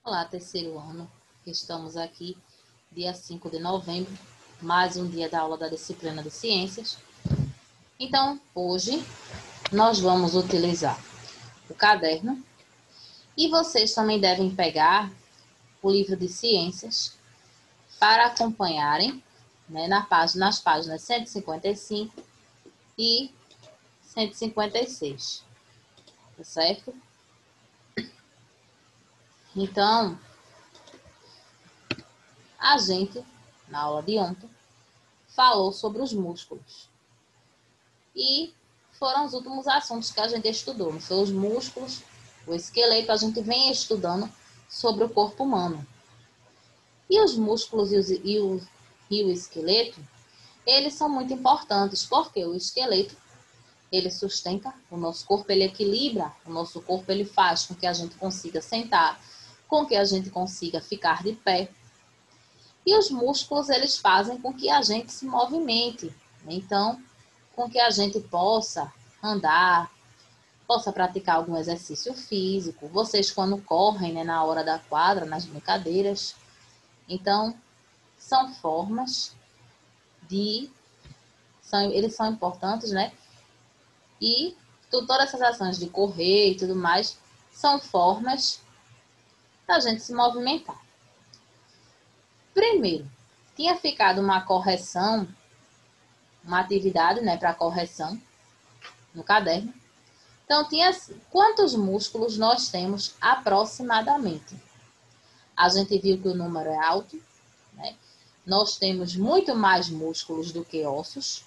Olá, terceiro ano. Estamos aqui, dia 5 de novembro, mais um dia da aula da disciplina de Ciências. Então, hoje, nós vamos utilizar o caderno e vocês também devem pegar o livro de Ciências para acompanharem, né, nas páginas 155 e 156, tá certo? Então, a gente, na aula de ontem, falou sobre os músculos. E foram os últimos assuntos que a gente estudou. Não foi os músculos, o esqueleto, a gente vem estudando sobre o corpo humano. E os músculos e o esqueleto, eles são muito importantes, porque o esqueleto, ele sustenta o nosso corpo, ele equilibra o nosso corpo, ele faz com que a gente consiga sentar, com que a gente consiga ficar de pé. E os músculos, eles fazem com que a gente se movimente. Então, com que a gente possa andar, possa praticar algum exercício físico. Vocês, quando correm, né, na hora da quadra, nas brincadeiras. Então, são formas eles são importantes, né? E todas essas ações de correr e tudo mais são formas da gente se movimentar. Primeiro, tinha ficado uma correção, uma atividade, né, para correção no caderno. Então, tinha assim, quantos músculos nós temos aproximadamente? A gente viu que o número é alto, né? Nós temos muito mais músculos do que ossos.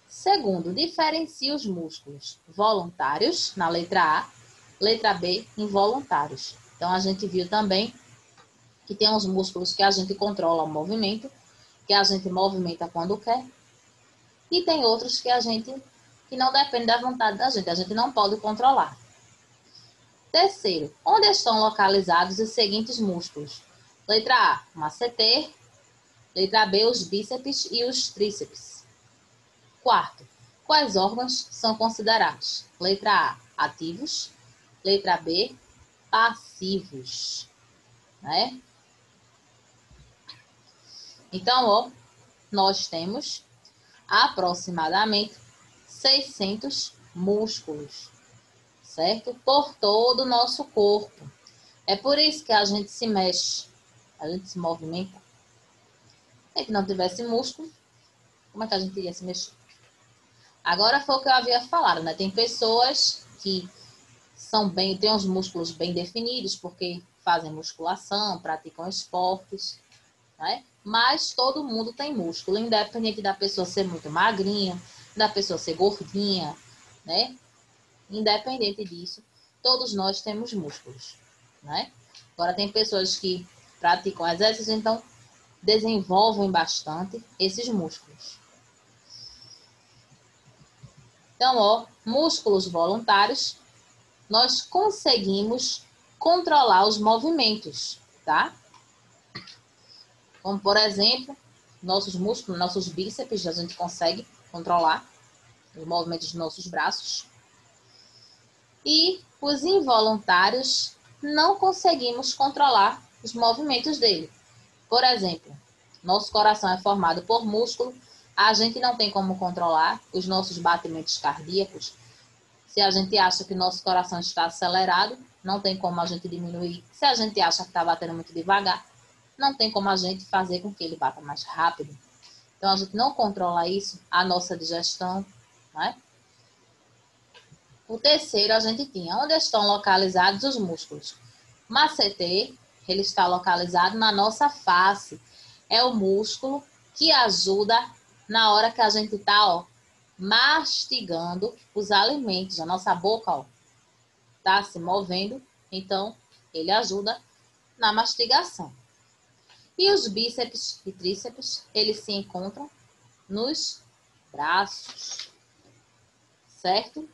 Segundo, diferencia os músculos voluntários, na letra A, letra B, involuntários. Então, a gente viu também que tem uns músculos que a gente controla o movimento, que a gente movimenta quando quer, e tem outros que não depende da vontade da gente, a gente não pode controlar. Terceiro, onde estão localizados os seguintes músculos? Letra A, masseter. Letra B, os bíceps e os tríceps. Quarto, quais órgãos são considerados? Letra A, ativos. Letra B, passivos. Né? Então, ó, nós temos aproximadamente 600 músculos, certo? Por todo o nosso corpo. É por isso que a gente se mexe, a gente se movimenta. Se a gente não tivesse músculo, como é que a gente iria se mexer? Agora foi o que eu havia falado, né? Tem pessoas que têm os músculos bem definidos, porque fazem musculação, praticam esportes, né? Mas todo mundo tem músculo, independente da pessoa ser muito magrinha, da pessoa ser gordinha, né? Independente disso, todos nós temos músculos, né? Agora tem pessoas que praticam exercícios, então desenvolvem bastante esses músculos. Então, ó, músculos voluntários, nós conseguimos controlar os movimentos, tá? Como, por exemplo, nossos músculos, nossos bíceps, a gente consegue controlar os movimentos dos nossos braços. E os involuntários, não conseguimos controlar os movimentos dele. Por exemplo, nosso coração é formado por músculo, a gente não tem como controlar os nossos batimentos cardíacos. Se a gente acha que nosso coração está acelerado, não tem como a gente diminuir. Se a gente acha que está batendo muito devagar, não tem como a gente fazer com que ele bata mais rápido. Então, a gente não controla isso, a nossa digestão, né? O terceiro, a gente tinha, onde estão localizados os músculos? Masseter, ele está localizado na nossa face. É o músculo que ajuda na hora que a gente está, ó, mastigando os alimentos. A nossa boca, ó, tá se movendo, então ele ajuda na mastigação. E os bíceps e tríceps, eles se encontram nos braços, certo?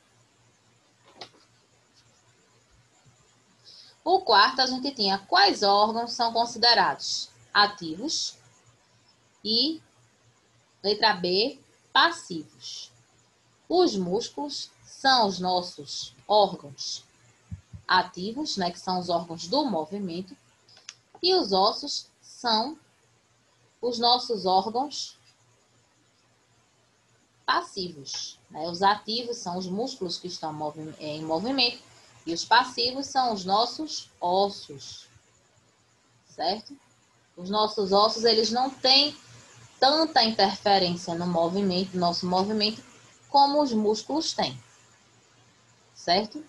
O quarto, a gente tinha quais órgãos são considerados ativos e, letra B, passivos. Os músculos são os nossos órgãos ativos, né, que são os órgãos do movimento, e os ossos são os nossos órgãos passivos, né? Os ativos são os músculos que estão em movimento e os passivos são os nossos ossos, certo? Os nossos ossos, eles não têm tanta interferência no movimento, nosso movimento, como os músculos têm, certo?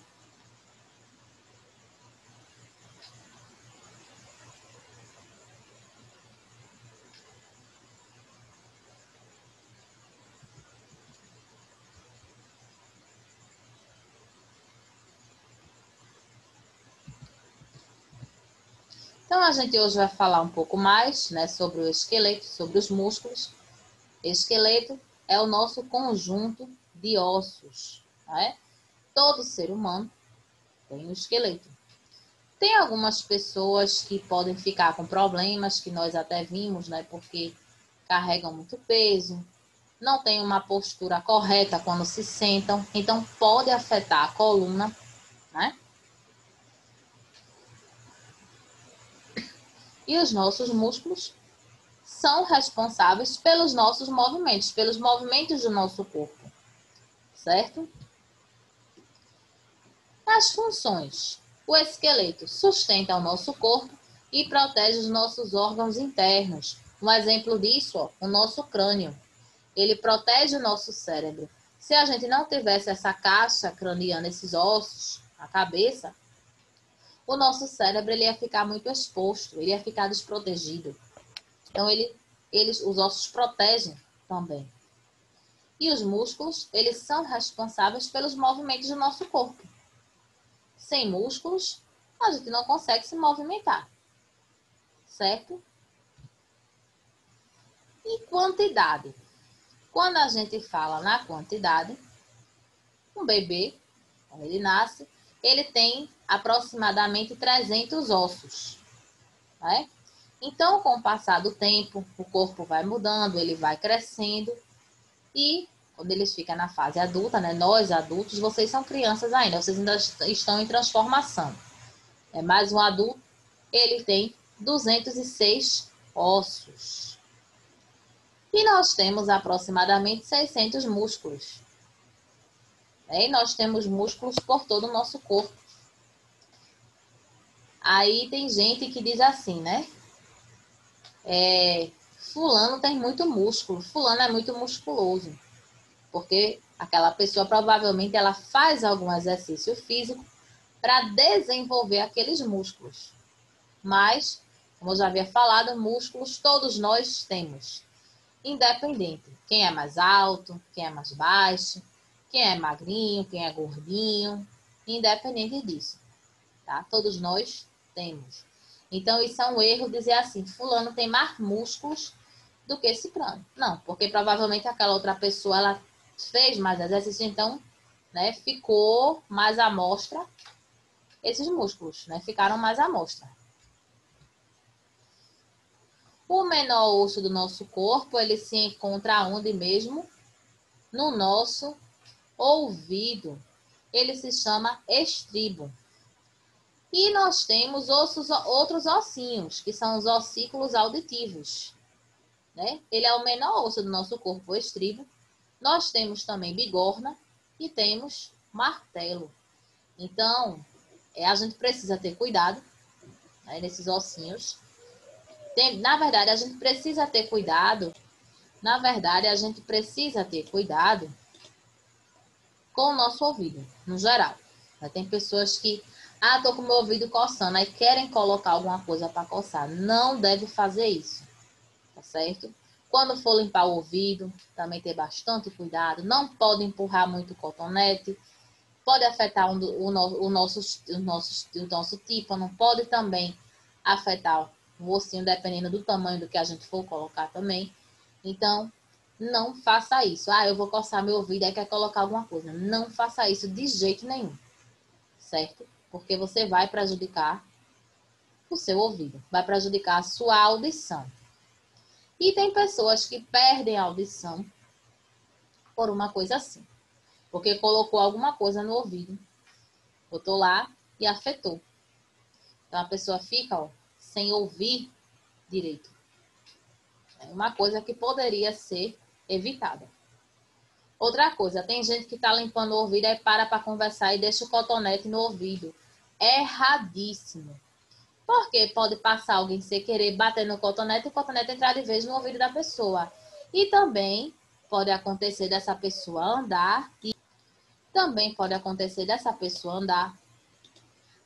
Então, a gente hoje vai falar um pouco mais, né, sobre o esqueleto, sobre os músculos. Esqueleto é o nosso conjunto de ossos, né? Todo ser humano tem um esqueleto. Tem algumas pessoas que podem ficar com problemas, que nós até vimos, né, porque carregam muito peso, não tem uma postura correta quando se sentam, então pode afetar a coluna, né? E os nossos músculos são responsáveis pelos nossos movimentos, pelos movimentos do nosso corpo, certo? As funções. O esqueleto sustenta o nosso corpo e protege os nossos órgãos internos. Um exemplo disso, ó, o nosso crânio. Ele protege o nosso cérebro. Se a gente não tivesse essa caixa craniana, esses ossos, a cabeça, o nosso cérebro ele ia ficar muito exposto, ele ia ficar desprotegido. Então, os ossos protegem também. E os músculos, eles são responsáveis pelos movimentos do nosso corpo. Sem músculos, a gente não consegue se movimentar, certo? E quantidade. Quando a gente fala na quantidade, um bebê, quando ele nasce, ele tem aproximadamente 300 ossos, né? Então, com o passar do tempo, o corpo vai mudando, ele vai crescendo e quando eles ficam na fase adulta, né? Nós adultos, vocês são crianças ainda, vocês ainda estão em transformação. Mas um adulto, ele tem 206 ossos. E nós temos aproximadamente 600 músculos. E nós temos músculos por todo o nosso corpo. Aí tem gente que diz assim, né? Fulano tem muito músculo, fulano é muito musculoso. Porque aquela pessoa provavelmente ela faz algum exercício físico para desenvolver aqueles músculos. Mas, como eu já havia falado, músculos todos nós temos. Independente. Quem é mais alto, quem é mais baixo, quem é magrinho, quem é gordinho. Independente disso. Tá? Todos nós temos. Então, isso é um erro dizer assim, fulano tem mais músculos do que ciclano. Não, porque provavelmente aquela outra pessoa, ela fez mais exercício, então, né, ficou mais à mostra esses músculos, né, ficaram mais à mostra. O menor osso do nosso corpo, ele se encontra onde mesmo? No nosso ouvido. Ele se chama estribo. E nós temos outros ossinhos, que são os ossículos auditivos, né? Ele é o menor osso do nosso corpo, o estribo. Nós temos também bigorna e temos martelo. Então, a gente precisa ter cuidado, né, nesses ossinhos. Na verdade, a gente precisa ter cuidado. Na verdade, a gente precisa ter cuidado com o nosso ouvido, no geral. Tem pessoas que, tô com o meu ouvido coçando, aí querem colocar alguma coisa para coçar. Não deve fazer isso, tá certo? Quando for limpar o ouvido, também ter bastante cuidado. Não pode empurrar muito o cotonete. Pode afetar o nosso tímpano. Pode também afetar o ossinho, dependendo do tamanho do que a gente for colocar também. Então, não faça isso. Eu vou coçar meu ouvido e quer colocar alguma coisa. Não faça isso de jeito nenhum, certo? Porque você vai prejudicar o seu ouvido. Vai prejudicar a sua audição. E tem pessoas que perdem a audição por uma coisa assim. Porque colocou alguma coisa no ouvido. Botou lá e afetou. Então, a pessoa fica, ó, sem ouvir direito. É uma coisa que poderia ser evitada. Outra coisa, tem gente que está limpando o ouvido e para conversar e deixa o cotonete no ouvido. Erradíssimo. Porque pode passar alguém sem querer bater no cotonete e o cotonete entrar de vez no ouvido da pessoa. E também pode acontecer dessa pessoa andar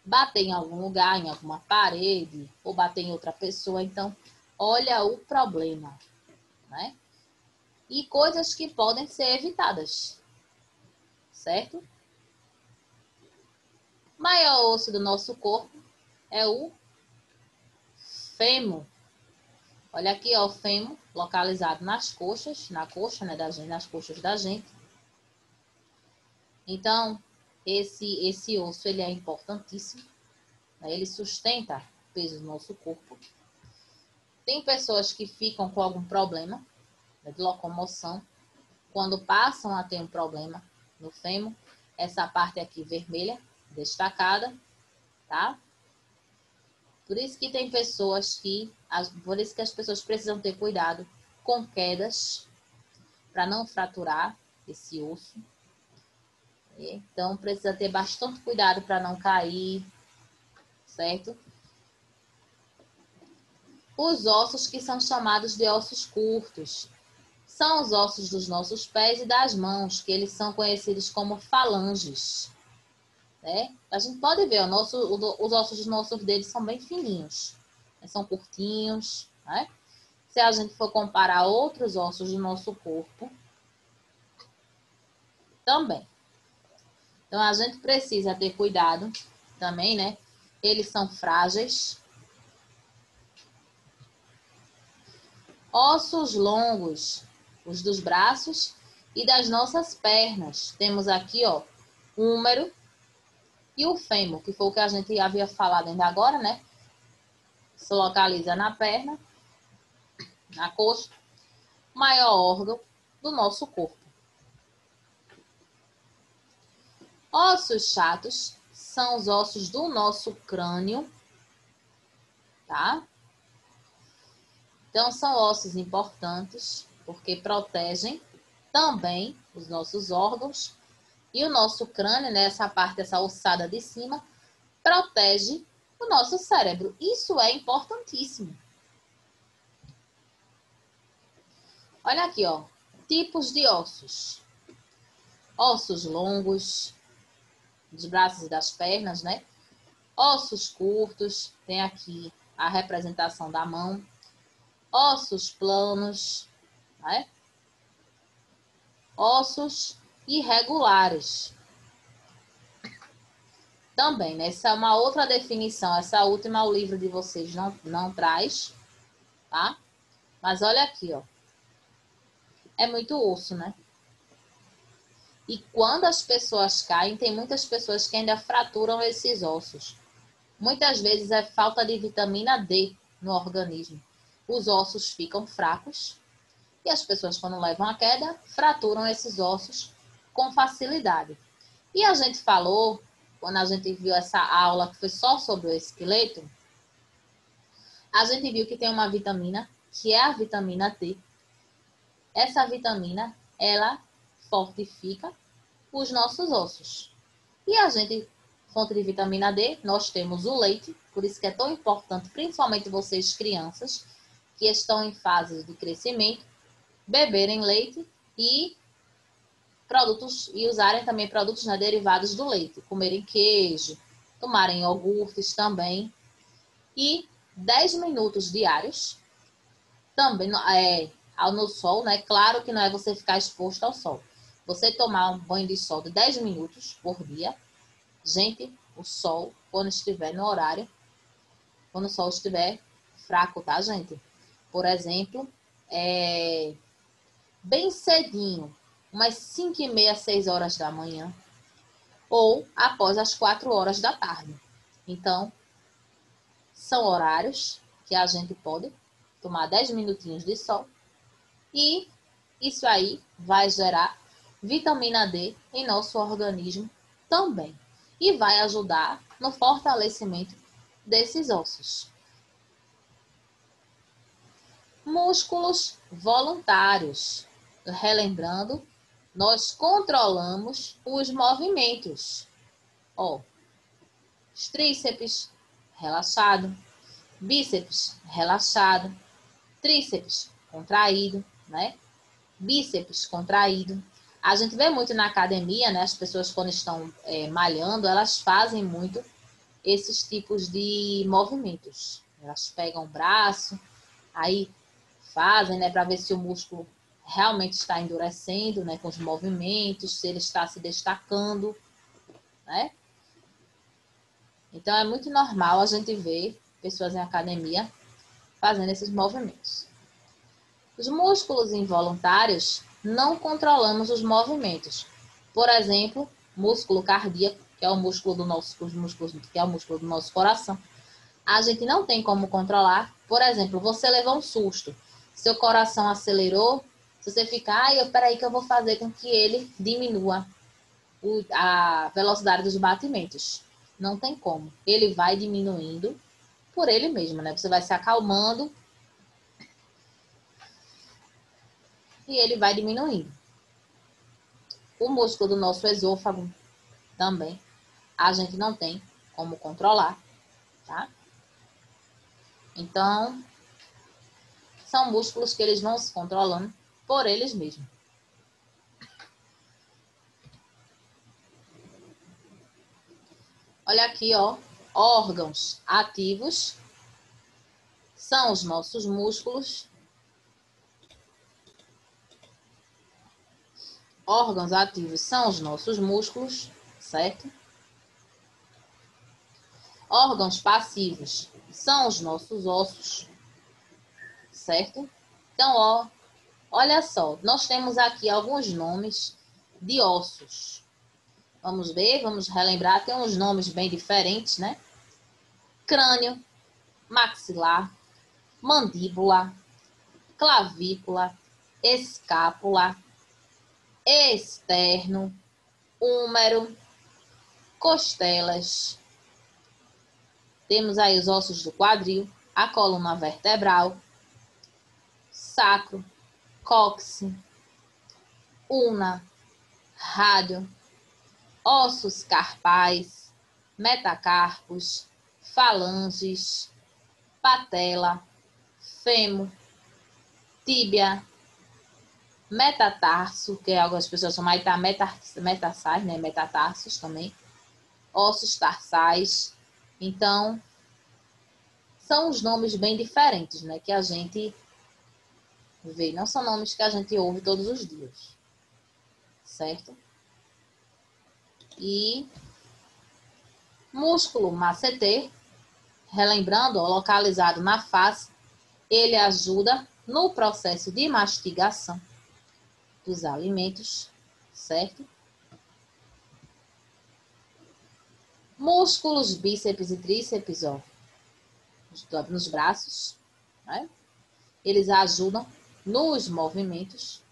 bater em algum lugar, em alguma parede, ou bater em outra pessoa. Então, olha o problema, né? E coisas que podem ser evitadas, certo? O maior osso do nosso corpo é o fêmur. Olha aqui, ó, o fêmur localizado nas coxas, na coxa, né, da gente, nas coxas da gente. Então, esse osso, ele é importantíssimo, né? Ele sustenta o peso do nosso corpo. Tem pessoas que ficam com algum problema, né, de locomoção, quando passam a ter um problema no fêmur, essa parte aqui vermelha, destacada, tá? Por isso que tem pessoas por isso que as pessoas precisam ter cuidado com quedas, para não fraturar esse osso. Então, precisa ter bastante cuidado para não cair, certo? Os ossos que são chamados de ossos curtos são os ossos dos nossos pés e das mãos, que eles são conhecidos como falanges. Né? A gente pode ver, os ossos dos nossos dedos são bem fininhos, né? São curtinhos. Né? Se a gente for comparar outros ossos do nosso corpo, também. Então, a gente precisa ter cuidado também, né? Eles são frágeis. Ossos longos, os dos braços e das nossas pernas. Temos aqui, ó, o húmero e o fêmur, que foi o que a gente havia falado ainda agora, né? Se localiza na perna, na coxa, maior órgão do nosso corpo. Ossos chatos são os ossos do nosso crânio, tá? Então, são ossos importantes, porque protegem também os nossos órgãos e o nosso crânio, né, essa parte, essa ossada de cima, protege o nosso cérebro. Isso é importantíssimo. Olha aqui, ó, tipos de ossos. Ossos longos, dos braços e das pernas, né? Ossos curtos, tem aqui a representação da mão. Ossos planos, né? Ossos irregulares. Também, né? Essa é uma outra definição. Essa última o livro de vocês não traz, tá? Mas olha aqui, ó. É muito osso, né? E quando as pessoas caem, tem muitas pessoas que ainda fraturam esses ossos. Muitas vezes é falta de vitamina D no organismo. Os ossos ficam fracos e as pessoas, quando levam a queda, fraturam esses ossos com facilidade. E a gente falou, quando a gente viu essa aula que foi só sobre o esqueleto, a gente viu que tem uma vitamina, que é a vitamina D. Essa vitamina, ela fortifica os nossos ossos. E a gente, fonte de vitamina D, nós temos o leite, por isso que é tão importante, principalmente vocês crianças, que estão em fase de crescimento, beberem leite e usarem também produtos, né, derivados do leite, comerem queijo, tomarem iogurtes também. E 10 minutos diários, também no sol, né? Claro que não é você ficar exposto ao sol. Você tomar um banho de sol de 10 minutos por dia. Gente, o sol, quando estiver no horário, quando o sol estiver fraco, tá, gente? Por exemplo, bem cedinho, umas 5h30, 6 horas da manhã, ou após as 4 horas da tarde. Então, são horários que a gente pode tomar 10 minutinhos de sol e isso aí vai gerar vitamina D em nosso organismo também. E vai ajudar no fortalecimento desses ossos. Músculos voluntários. Relembrando, nós controlamos os movimentos. Ó, os tríceps relaxado, bíceps relaxado, tríceps contraído, né? Bíceps contraído. A gente vê muito na academia, né? As pessoas quando estão malhando, elas fazem muito esses tipos de movimentos. Elas pegam o braço, aí fazem, né? Para ver se o músculo realmente está endurecendo, né? Com os movimentos, se ele está se destacando, né? Então, é muito normal a gente ver pessoas em academia fazendo esses movimentos. Os músculos involuntários, não controlamos os movimentos. Por exemplo, músculo cardíaco, que é o músculo do nosso, que é o músculo do nosso coração. A gente não tem como controlar. Por exemplo, você levou um susto, seu coração acelerou, se você ficar, peraí que eu vou fazer com que ele diminua a velocidade dos batimentos. Não tem como. Ele vai diminuindo por ele mesmo, né? Você vai se acalmando e ele vai diminuindo. O músculo do nosso esôfago também a gente não tem como controlar, tá? Então, são músculos que eles vão se controlando por eles mesmos. Olha aqui, ó, órgãos ativos são os nossos músculos. Órgãos ativos são os nossos músculos, certo? Órgãos passivos são os nossos ossos, certo? Então, ó, olha só, nós temos aqui alguns nomes de ossos. Vamos ver, vamos relembrar, tem uns nomes bem diferentes, né? Crânio, maxilar, mandíbula, clavícula, escápula, externo, húmero, costelas. Temos aí os ossos do quadril, a coluna vertebral, sacro, cóccix, una, rádio, ossos carpais, metacarpos, falanges, patela, fêmur, tíbia, metatarso, que é algo que as pessoas chamam de metatarsos, né? Metatarsos também, ossos tarsais. Então, são os nomes bem diferentes, né? Que a gente vê. Não são nomes que a gente ouve todos os dias, certo? E músculo masseter, relembrando, ó, localizado na face, ele ajuda no processo de mastigação dos alimentos, certo? Músculos bíceps e tríceps, ó, nos braços, né? Eles ajudam nos movimentos,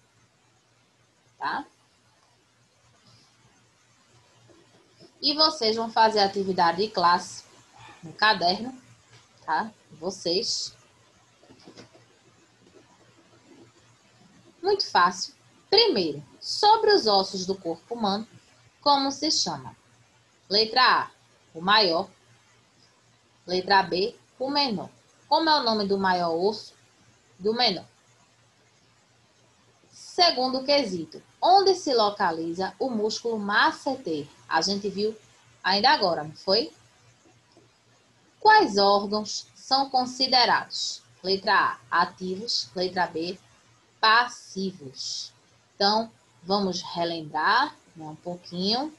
tá? E vocês vão fazer a atividade de classe no caderno, tá? Vocês. Muito fácil. Primeiro, sobre os ossos do corpo humano, como se chama? Letra A, o maior. Letra B, o menor. Como é o nome do maior osso? Do menor. Segundo quesito, onde se localiza o músculo masseter? A gente viu ainda agora, não foi? Quais órgãos são considerados? Letra A, ativos. Letra B, passivos. Então, vamos relembrar, né, um pouquinho.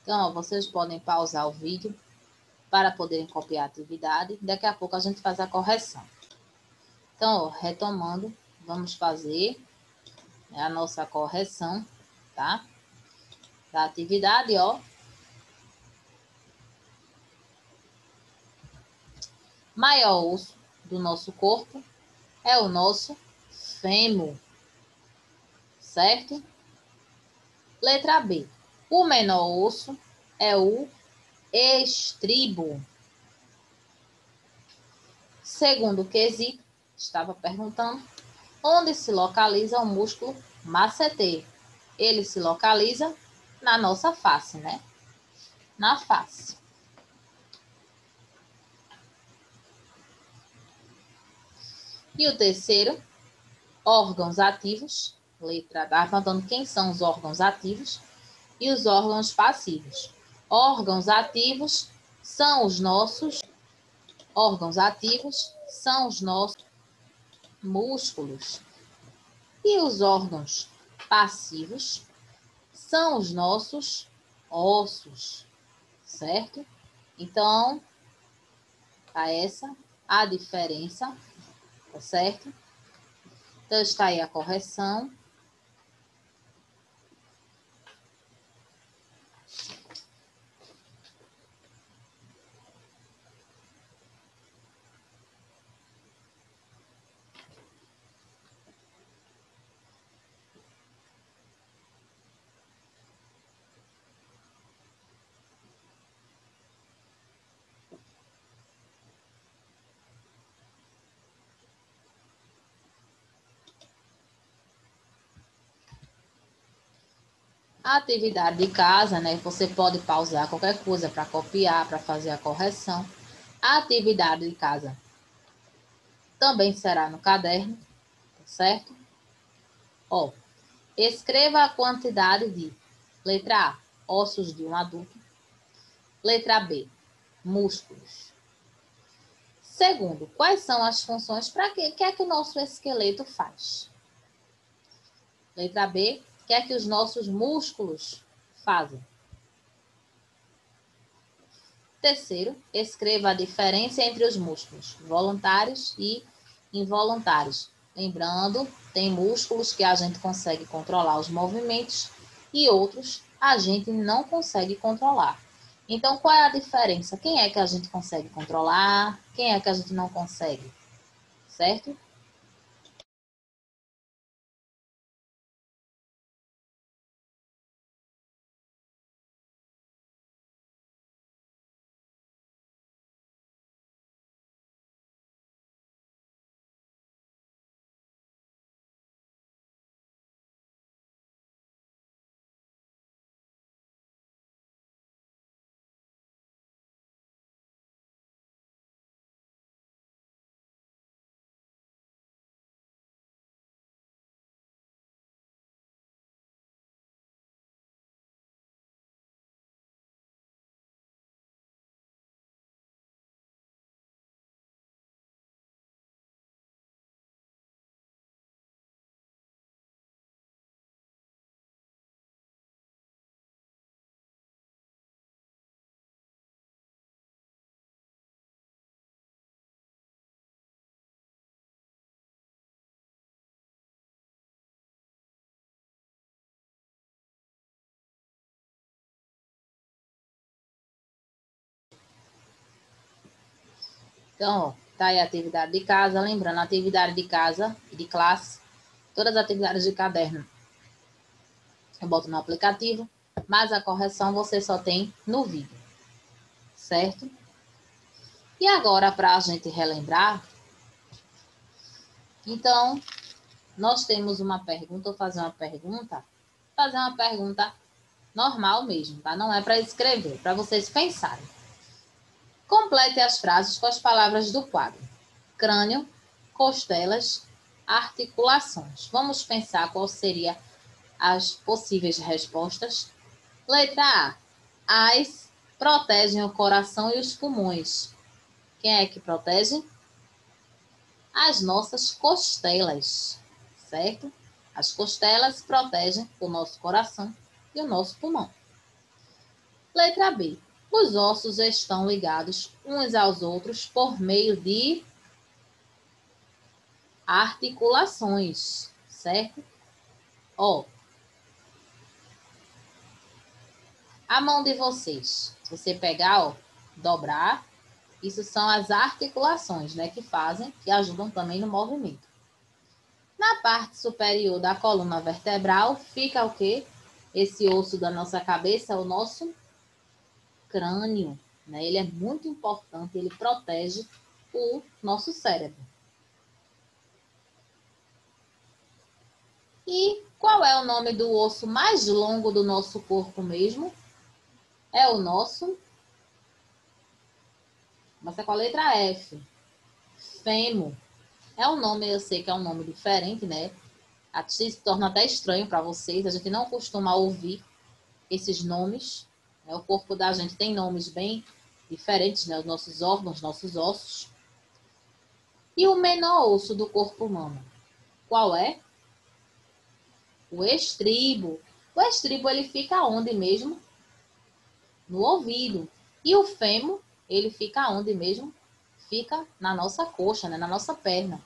Então, ó, vocês podem pausar o vídeo para poderem copiar a atividade. Daqui a pouco a gente faz a correção. Então, ó, retomando, vamos fazer a nossa correção, tá? Da atividade, ó. Maior osso do nosso corpo é o nosso fêmur, certo? Letra B. O menor osso é o estribo. Segundo quesito, estava perguntando onde se localiza o músculo masseter. Ele se localiza na nossa face, né? Na face. E o terceiro, órgãos ativos. Letra A, perguntando quem são os órgãos ativos e os órgãos passivos. Órgãos ativos são os nossos músculos. E os órgãos passivos são os nossos ossos, certo? Então, tá essa a diferença, tá certo? Então, está aí a correção. A atividade de casa, né? Você pode pausar qualquer coisa para copiar, para fazer a correção. A atividade de casa também será no caderno, certo? Ó, escreva a quantidade de letra A, ossos de um adulto. Letra B, músculos. Segundo, quais são as funções para que é que o nosso esqueleto faz? Letra B, o que é que os nossos músculos fazem? Terceiro, escreva a diferença entre os músculos voluntários e involuntários. Lembrando, tem músculos que a gente consegue controlar os movimentos e outros a gente não consegue controlar. Então, qual é a diferença? Quem é que a gente consegue controlar? Quem é que a gente não consegue? Certo? Então, ó, tá aí a atividade de casa. Lembrando, a atividade de casa e de classe, todas as atividades de caderno eu boto no aplicativo, mas a correção você só tem no vídeo, certo? E agora, para a gente relembrar, então, nós temos uma pergunta, ou fazer uma pergunta normal mesmo, tá? Não é para escrever, para vocês pensarem. Complete as frases com as palavras do quadro. Crânio, costelas, articulações. Vamos pensar qual seria as possíveis respostas. Letra A. As protegem o coração e os pulmões. Quem é que protege? As nossas costelas, certo? As costelas protegem o nosso coração e o nosso pulmão. Letra B. Os ossos estão ligados uns aos outros por meio de articulações, certo? Ó, a mão de vocês, se você pegar, ó, dobrar, isso são as articulações, né, que ajudam também no movimento. Na parte superior da coluna vertebral fica o quê? Esse osso da nossa cabeça é o nosso crânio, né? Ele é muito importante, ele protege o nosso cérebro. E qual é o nome do osso mais longo do nosso corpo mesmo? É o nosso... Começa com a letra F. Fêmur. É um nome, eu sei que é um nome diferente, né? Se torna até estranho para vocês. A gente não costuma ouvir esses nomes. Né? O corpo da gente tem nomes bem diferentes, né? Os nossos órgãos, nossos ossos. E o menor osso do corpo humano? Qual é? O estribo. O estribo, ele fica onde mesmo? No ouvido. E o fêmur, ele fica onde mesmo? Fica na nossa coxa, né? Na nossa perna.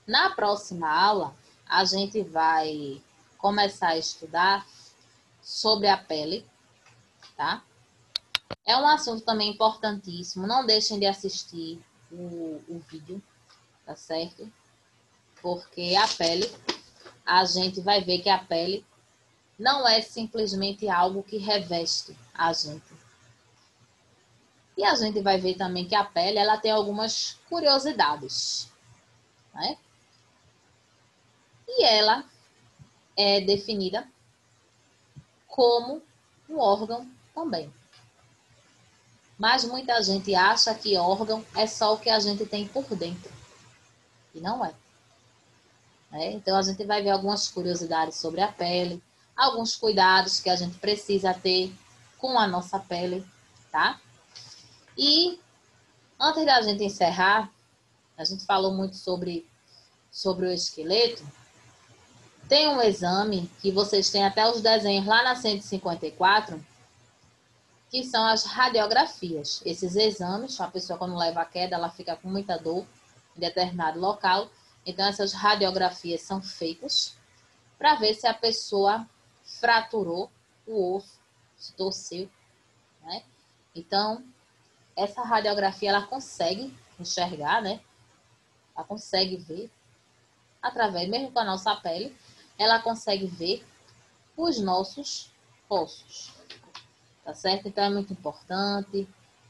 Na próxima aula, a gente vai começar a estudar sobre a pele, tá? É um assunto também importantíssimo. Não deixem de assistir o vídeo, tá certo? Porque a pele, a gente vai ver que a pele não é simplesmente algo que reveste a gente. E a gente vai ver também que a pele, ela tem algumas curiosidades, né? E ela é definida como um órgão também. Mas muita gente acha que órgão é só o que a gente tem por dentro. E não é. Então a gente vai ver algumas curiosidades sobre a pele, alguns cuidados que a gente precisa ter com a nossa pele, tá? E antes da gente encerrar, a gente falou muito sobre o esqueleto. Tem um exame que vocês têm até os desenhos lá na 154, que são as radiografias. Esses exames, a pessoa quando leva a queda, ela fica com muita dor em determinado local. Então, essas radiografias são feitas para ver se a pessoa fraturou o osso, se torceu, né? Então, essa radiografia, ela consegue enxergar, né? Ela consegue ver, através, mesmo com a nossa pele, ela consegue ver os nossos ossos, tá certo? Então, é muito importante.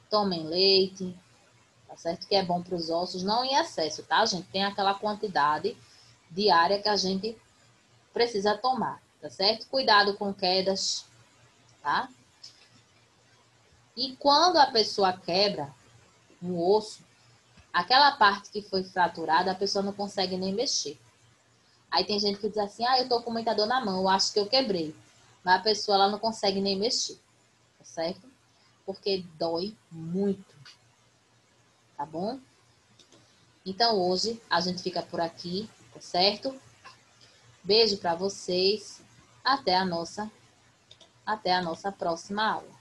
Tomem leite, tá certo? Que é bom para os ossos, não em excesso, tá, gente? Tem aquela quantidade diária que a gente precisa tomar, tá certo? Cuidado com quedas, tá? E quando a pessoa quebra um osso, aquela parte que foi fraturada, a pessoa não consegue nem mexer. Aí tem gente que diz assim, eu tô com muita dor na mão, eu acho que eu quebrei. Mas a pessoa, ela não consegue nem mexer, tá certo? Porque dói muito, tá bom? Então hoje a gente fica por aqui, tá certo? Beijo para vocês. Até a nossa próxima aula.